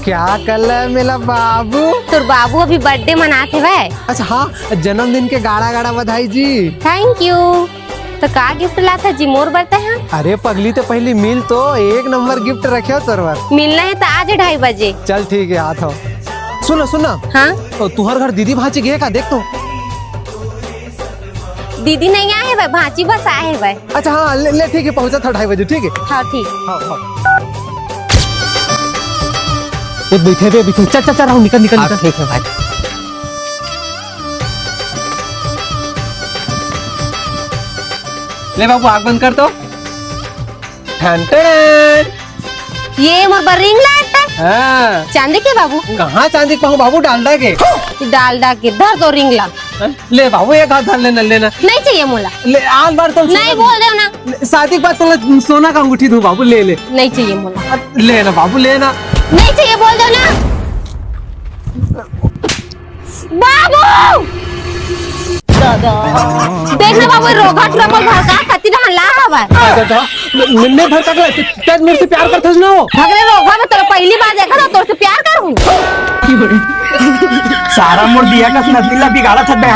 क्या कर रहा है मेरा बाबू? तोर बाबू अभी बर्थडे मनाते हुए। अच्छा हाँ, जन्मदिन के गाड़ा गाड़ा बधाई जी। Thank you. तो का गिफ्ट लाता जी मोर बरते हैं? अरे पगली तो पहली मिल तो एक नंबर गिफ्ट रखे हो तोरवर। मिलना है तो आज 2:30 बजे। चल ठीक है आता हूँ। सुना सुना हाँ तुहर घर दीदी भाची गए का देख तो। दीदी नहीं आए भाई, भाची बस आए भाई। अच्छा हाँ ले ठीक है, पहुँचा था 2:30 बजे। ठीक है हाँ ठीक। हाँ हाँ। बैठे बैठे चल चल चल राहुल निकल निकल निकल। ठीक है भाई। ले बाबू आग बंद कर तो। ये मोर पर रिंग लाइट है। हाँ। चांदी के बाबू? कहाँ चांदी पाऊँ बाबू, डालडा के। डालडा के धर दो रिंग ला। ले बाबू एक हाथ धर लेना लेना। नहीं चाहिए मोला। ले आज बार तो नहीं बोल दे ना। शादी के बाद तो सोना का अंगूठी दूं बाबू, ले ले। नहीं चाहिए मोला। लेना बाबू लेना। नहीं चाहिए बोल दो ना। बाबू देखना बाबू रोगा ट्रबल भड़का कति रहला हवा। मैं भड़का के तेज मेरे से प्यार करथस ना हो। भगरे रोगा में तेरा पहली बार देखा था, तोर से प्यार करूं। सारा मोड़ दिया का नसीला बिगाड़ा था बे।